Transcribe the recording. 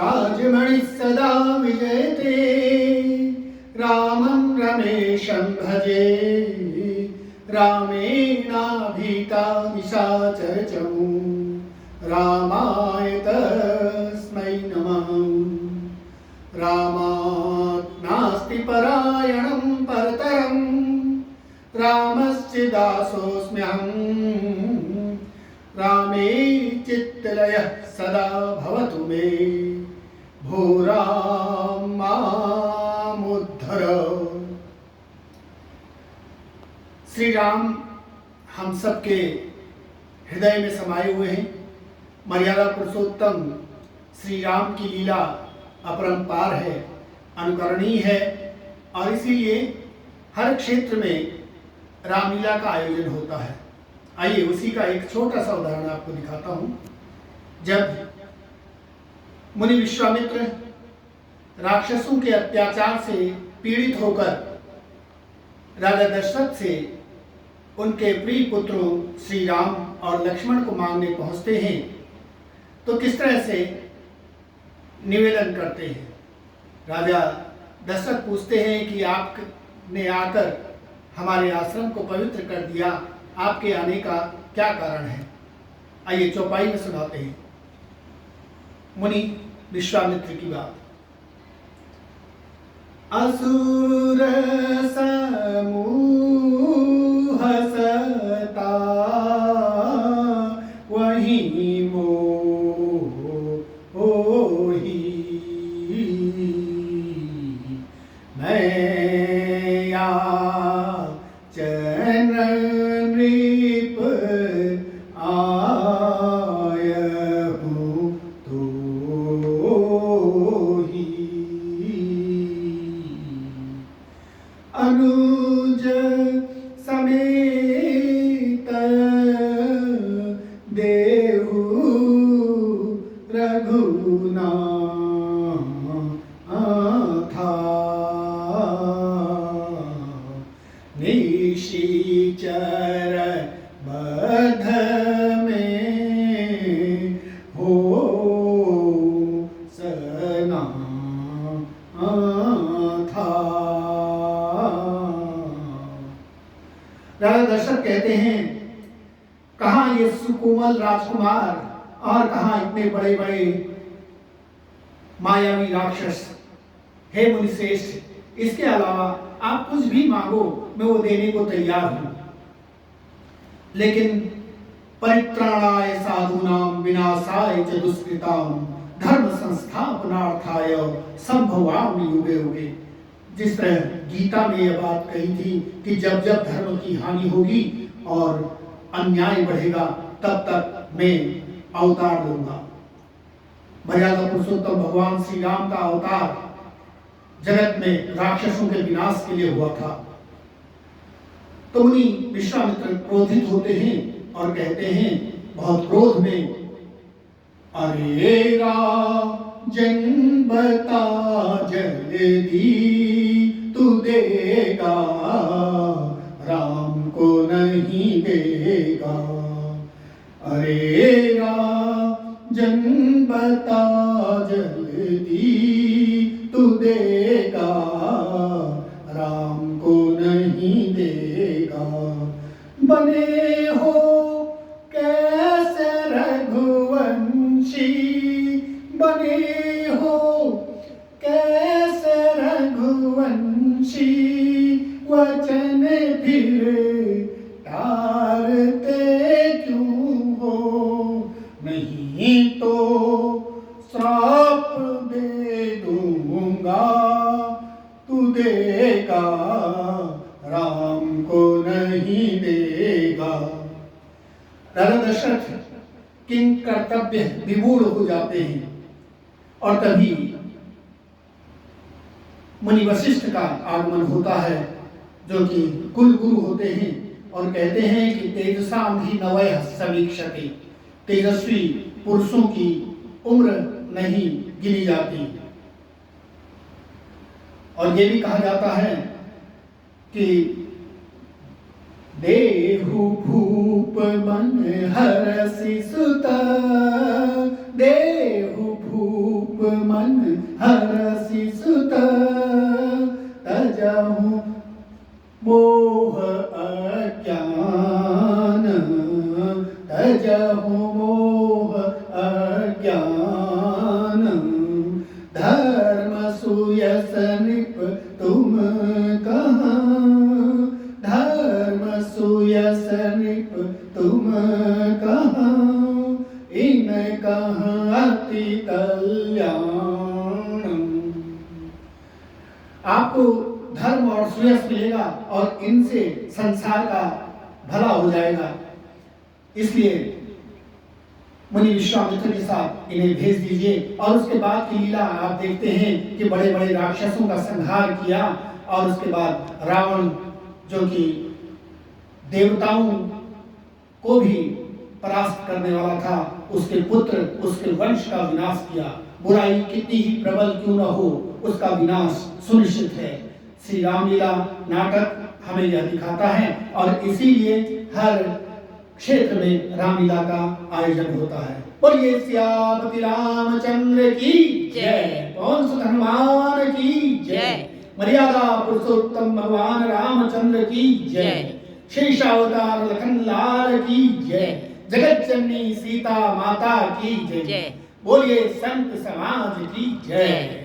राजमणिः सदा विजयते रामं रमेशं भजे रामेणाभीता निशाचरचमू रामाय तस्मै नमः। रामात् नास्ति परायणं परतरं रामस्य दासोऽस्म्यहम् रामे चित्तलयः सदा भवतु मे भो राम मामुद्धर। श्री राम हम सबके हृदय में समाये हुए हैं। मर्यादा पुरुषोत्तम श्री राम की लीला अपरंपार है, अनुकरणीय है और इसीलिए हर क्षेत्र में रामलीला का आयोजन होता है। आइए उसी का एक छोटा सा उदाहरण आपको दिखाता हूँ। जब मुनि विश्वामित्र राक्षसों के अत्याचार से पीड़ित होकर राजा दशरथ से उनके प्रिय पुत्रों श्री राम और लक्ष्मण को मांगने पहुंचते हैं तो किस तरह से निवेदन करते हैं। राजा दशरथ पूछते हैं कि आपने आकर हमारे आश्रम को पवित्र कर दिया, आपके आने का क्या कारण है। आइए चौपाई में सुनाते हैं मुनि विश्वामित्र की बात। असुर समूह सता वही मोहि मैं याचन नृप आयहु तोहि अनुज समेत देहु रघुनाथा निशिचर बध में हो सना था। राजा दशरथ कहते हैं, कहाँ ये सुकोमल राजकुमार और कहाँ इतने बड़े बड़े मायावी राक्षस। हे मुनिश्रेष्ठ, इसके अलावा आप कुछ भी मांगो मैं वो देने को तैयार हूं, लेकिन परित्राणाय साधूनां विनाशाय च दुष्कृतां धर्म संस्थापनार्थाय संभवामि युगे युगे। जिस तरह गीता में यह बात कही थी कि जब जब धर्म की हानि होगी और अन्याय बढ़ेगा तब तक मैं अवतार लूंगा। मर्यादा पुरुषोत्तम भगवान श्री राम का अवतार जगत में राक्षसों के विनाश के लिए हुआ था। तो मुनि विश्वामित्र क्रोधित होते हैं और कहते हैं बहुत क्रोध में, अरे राजन बता जल्दी तू देगा राम को नहीं देगा। अरे राजन बता जल्दी तू देगा राम को नहीं देगा। बने हो कैसे रघुवंशी, बने हो कैसे रघुवंशी, वचन फिर टारते क्यों हो। नहीं तो श्राप दे दूंगा, तू देगा राम को नहीं देगा। राजा दशरथ किंग कर्तव्य विमूढ़ हो जाते हैं और तभी मुनि वशिष्ठ का आगमन होता है जो कि कुल गुरु होते हैं और कहते हैं कि तेजसाम ही नवय समीक्षते, तेजस्वी पुरुषों की उम्र नहीं गिनी जाती। और ये भी कहा जाता है कि देहु भूप मन हरसि सुत, देहु भूप मन हरसि सुत तजहु मोह अज्ञान तजहु मोह अज्ञान धर्म सुयस निप तुम कहाँ धर्म सुयस निप तुम कहाँ इन कहाँ अति कल्याण। आपको धर्म और सुयस मिलेगा और इनसे संसार का भला हो जाएगा। इसलिए मुनि विश्वामित्र के साथ इन्हें भेज दीजिए। और उसके बाद की लीला आप देखते हैं कि बड़े बड़े राक्षसों का संहार किया और उसके बाद रावण जो कि देवताओं को भी परास्त करने वाला था, उसके पुत्र उसके वंश का विनाश किया। बुराई कितनी ही प्रबल क्यों न हो, उसका विनाश सुनिश्चित है। श्री रामलीला नाटक हमें यह दिखाता है और इसीलिए हर क्षेत्र में रामलीला का आयोजन होता है। बोलिए सियापति रामचंद्र की जय, पवन सुत हनुमान की जय, मर्यादा पुरुषोत्तम भगवान रामचंद्र की जय, शेषावतार लखन लाल की जय, जगत जननी सीता माता की जय। बोलिए संत समाज की जय।